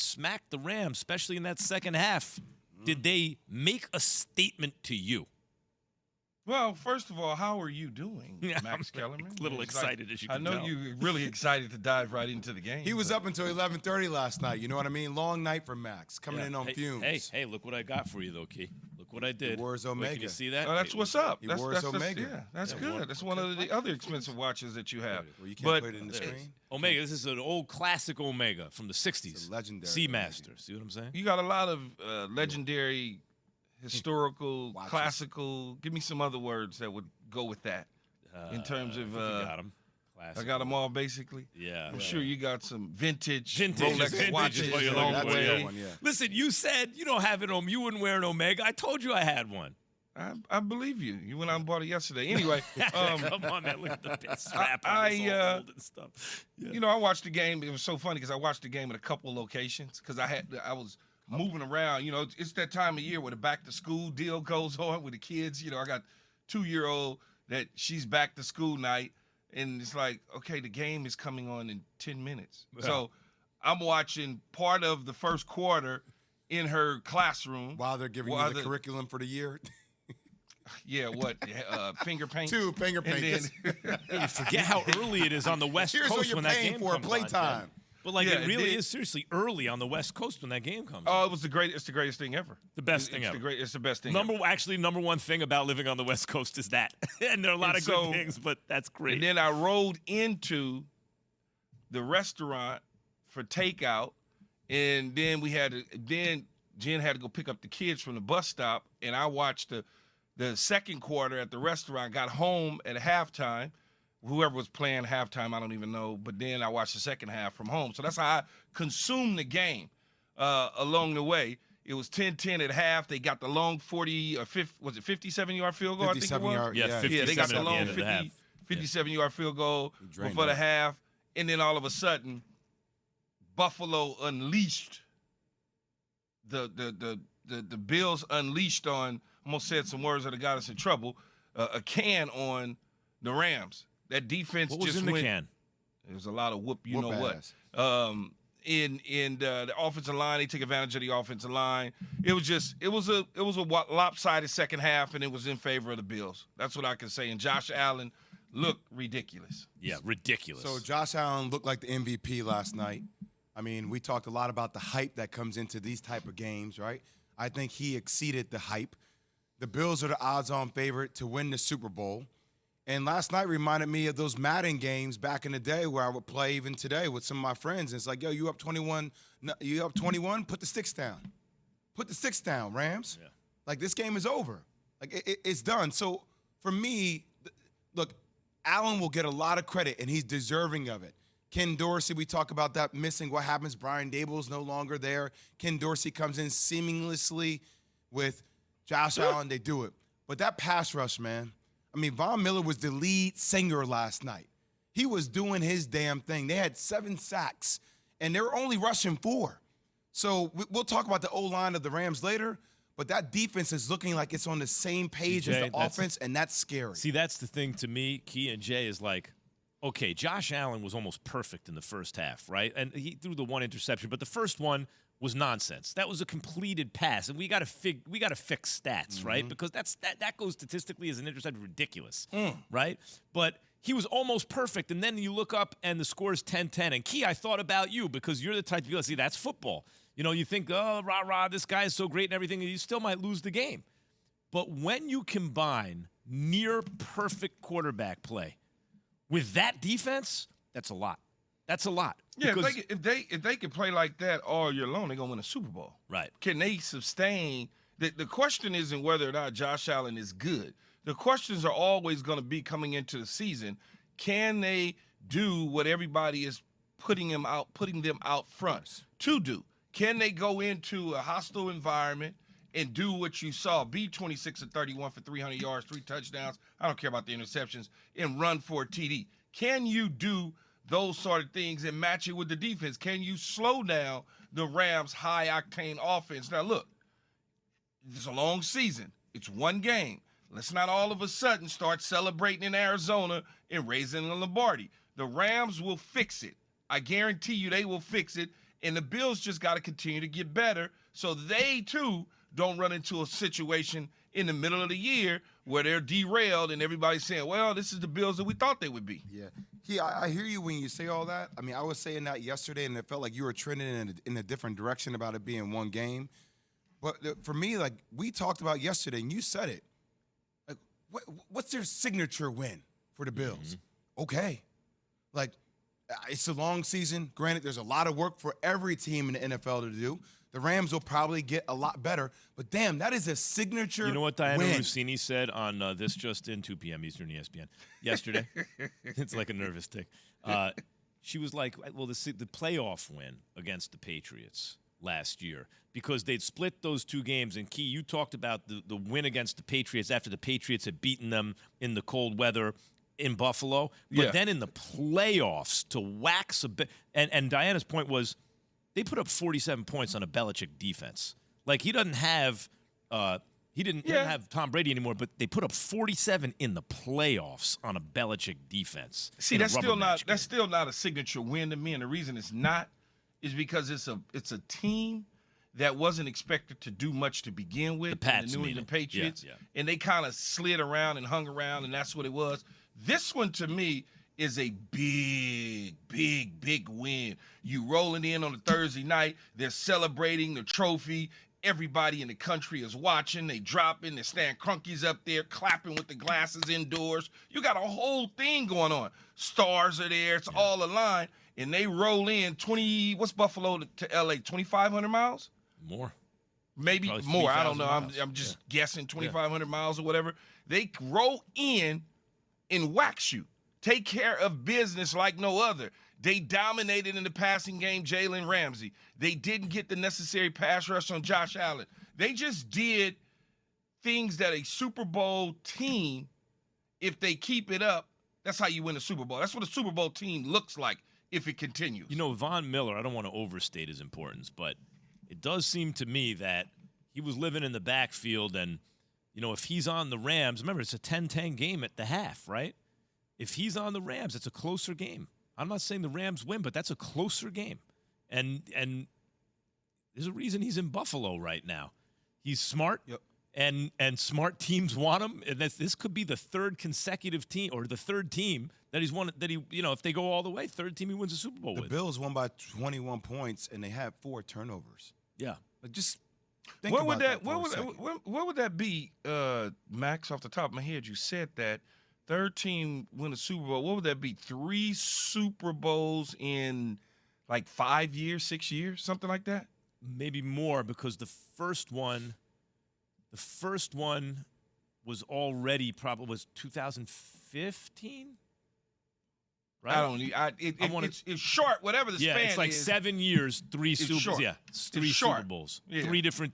smacked the Rams, especially in that second half. Did they make a statement to you? Well, first of all, how are you doing, Yeah, Max I'm Kellerman? a little It's excited, as you can I know tell. you're really excited to dive right into the game. He was up until 11:30 last night. You know what I mean? Long night for Max, coming in on fumes. Hey, look what I got for you, though, Key. Look what I did. wore his Wait, Omega. can you see that? Oh, that's what's up. He That's, wore his that's, Omega. yeah, that's Yeah, good. That's one of the other expensive watches that you have. Well, you can't But put it in the screen. Omega, this is an old classic Omega from the 60s. It's a legendary Seamaster. Omega. See what I'm saying? you got a lot of legendary, historical, Watches. classical. Give me some other words that would go with that. In terms of, I think you got 'em. Classic. I got them all basically. Yeah. I'm sure you got some vintage, Vintage. Rolex Vintage watches is what you're along looking the for. way. That one, yeah. Listen, you said you don't have it on. You wouldn't wear an Omega. I told you I had one. I believe you. You went out and bought it yesterday. Anyway, Come on, man. Look at the pit strap on I, this all old and stuff. Yeah. you know, I watched the game. It was so funny because I watched the game at a couple of locations because I was moving around. You know, it's that time of year where the back to school deal goes on with the kids. You know, I got 2-year-old that she's back to school night, and it's like, okay, the game is coming on in 10 minutes. Yeah. So I'm watching part of the first quarter in her classroom. While they're giving While you the the- curriculum for the year. Yeah, what? Finger paint? 2 finger And paint. then, You forget how early it is on the West Here's Coast what you're when that paying game for, comes on. playtime. But like Yeah, it it really did. is seriously early on the West Coast when that game comes oh, on. it's the greatest thing ever. The best thing It's ever. It's the best thing Number ever. one thing about living on the West Coast is that. And there are a lot And of so- good things, but that's great. And then I rode into the restaurant for takeout, and then then Jen had to go pick up the kids from the bus stop, and I watched the second quarter at the restaurant. Got home at halftime. Whoever was playing halftime, I don't even know. But then I watched the second half from home. So that's how I consumed the game along the way. It was 10-10 at half. They got the long 40 or 50, was it 57-yard field goal? I think it 57 was. yard. Yeah, Yeah, 50. Yeah, they got 57 the at the long end of the half. 57-yard field goal drained before the that. half, and then all of a sudden, Buffalo unleashed the Bills unleashed on. Almost said some words that have got us in trouble. A can on the Rams. That defense What was just in the went. can? There was a lot of whoop. You Whoop know what? ass. In the offensive line, they took advantage of the offensive line. It was a lopsided second half, and it was in favor of the Bills. That's what I can say. And Josh Allen looked ridiculous. Yeah, ridiculous. So Josh Allen looked like the MVP last night. I mean, we talked a lot about the hype that comes into these type of games, right? I think he exceeded the hype. The Bills are the odds-on favorite to win the Super Bowl. And last night reminded me of those Madden games back in the day where I would play even today with some of my friends. And it's like, yo, you up 21, put the sticks down. Put the sticks down, Rams. Yeah. Like, this game is over. Like, it's done. So, for me, look, Allen will get a lot of credit, and he's deserving of it. Ken Dorsey, we talk about that missing. What happens? Brian Dable's no longer there. Ken Dorsey comes in seamlessly with Josh Allen. They do it. But that pass rush, man. I mean, Von Miller was the lead singer last night. He was doing his damn thing. They had 7 sacks, and they were only rushing 4. So we'll talk about the O-line of the Rams later, but that defense is looking like it's on the same page Jay, as the offense, and that's scary. See, that's the thing to me, Key and Jay, is like, okay, Josh Allen was almost perfect in the first half, right? And he threw the one interception, but the first one was nonsense. That was a completed pass, and we got to fix stats, right? Because that goes statistically as an interception ridiculous, right? But he was almost perfect, and then you look up and the score is 10-10. And Key, I thought about you because you're the type of people, see, that's football. You know, you think, oh, rah, this guy is so great and everything, and you still might lose the game. But when you combine near perfect quarterback play with that defense, that's a lot. That's a lot. Yeah, Because- if they can play like that all year long, they're gonna win a Super Bowl. Right. Can they sustain? The question isn't whether or not Josh Allen is good. The questions are always going to be coming into the season. Can they do what everybody is putting them out front to do? Can they go into a hostile environment and do what you saw? Be 26 of 31 for 300 yards, 3 touchdowns. I don't care about the interceptions, and run for a TD. Can you do those sort of things and match it with the defense? Can you slow down the Rams' high-octane offense? Now, look, it's a long season. It's one game. Let's not all of a sudden start celebrating in Arizona and raising the Lombardi. The Rams will fix it. I guarantee you they will fix it, And the Bills just got to continue to get better so they, too, don't run into a situation in the middle of the year where they're derailed and everybody's saying, well, this is the Bills that we thought they would be. Yeah. I hear you when you say all that. I mean, I was saying that yesterday, and it felt like you were trending in a different direction about it being one game. But for me, like we talked about yesterday, and you said it. Like, what's their signature win for the Bills? Okay. Like, it's a long season. Granted, there's a lot of work for every team in the NFL to do. The Rams will probably get a lot better. But, damn, that is a signature You know what Diana win. Rossini said on This Just In, 2 p.m. Eastern ESPN, yesterday? It's like a nervous tick. She was like, well, the playoff win against the Patriots last year, because they'd split those two games. And, Key, you talked about the win against the Patriots after the Patriots had beaten them in the cold weather in Buffalo. But then in the playoffs to wax a bit. And Diana's point was they put up 47 points on a Belichick defense. Like, he doesn't have he didn't have Tom Brady anymore, but they put up 47 in the playoffs on a Belichick defense. See, that's still not a signature win to me, and the reason it's not is because it's a team that wasn't expected to do much to begin with. The Pats, the New England Patriots, yeah. And they kind of slid around and hung around, and that's what it was. This one, to me, is a big, big, big win. You rolling in on a Thursday night, they're celebrating the trophy. Everybody in the country is watching. They dropping, they stand crunkies up there, clapping with the glasses indoors. You got a whole thing going on. Stars are there. It's all aligned. And they roll in 20, what's Buffalo to L.A., 2,500 miles? More. Maybe Probably more. I don't 3,000 know. miles. I'm just guessing 2,500 miles or whatever. They roll in and wax you. Take care of business like no other. They dominated in the passing game Jalen Ramsey. They didn't get the necessary pass rush on Josh Allen. They just did things that a Super Bowl team, if they keep it up, that's how you win a Super Bowl. That's what a Super Bowl team looks like if it continues. You know, Von Miller, I don't want to overstate his importance, but it does seem to me that he was living in the backfield, and, you know, if he's on the Rams, remember, it's a 10-10 game at the half, right? If he's on the Rams, it's a closer game. I'm not saying the Rams win, but that's a closer game. And there's a reason he's in Buffalo right now. He's smart, and smart teams want him. And this could be the third consecutive team, or the third team that he's won. That he, you know, if they go all the way, third team he wins a Super Bowl with. The Bills won by 21 points, and they had 4 turnovers. Yeah, Like, just think about that. What would that be, Max? Off the top of my head, you said that third team win a Super Bowl. What would that be? 3 Super Bowls in like 5 years, 6 years, something like that? maybe more, because the first one was already probably was 2015. Right? I don't need. It's short, whatever the span is. Yeah, it's like 7 years, 3 Super Bowls. short. Yeah, 3 It's short. Super Bowls, Yeah. 3 different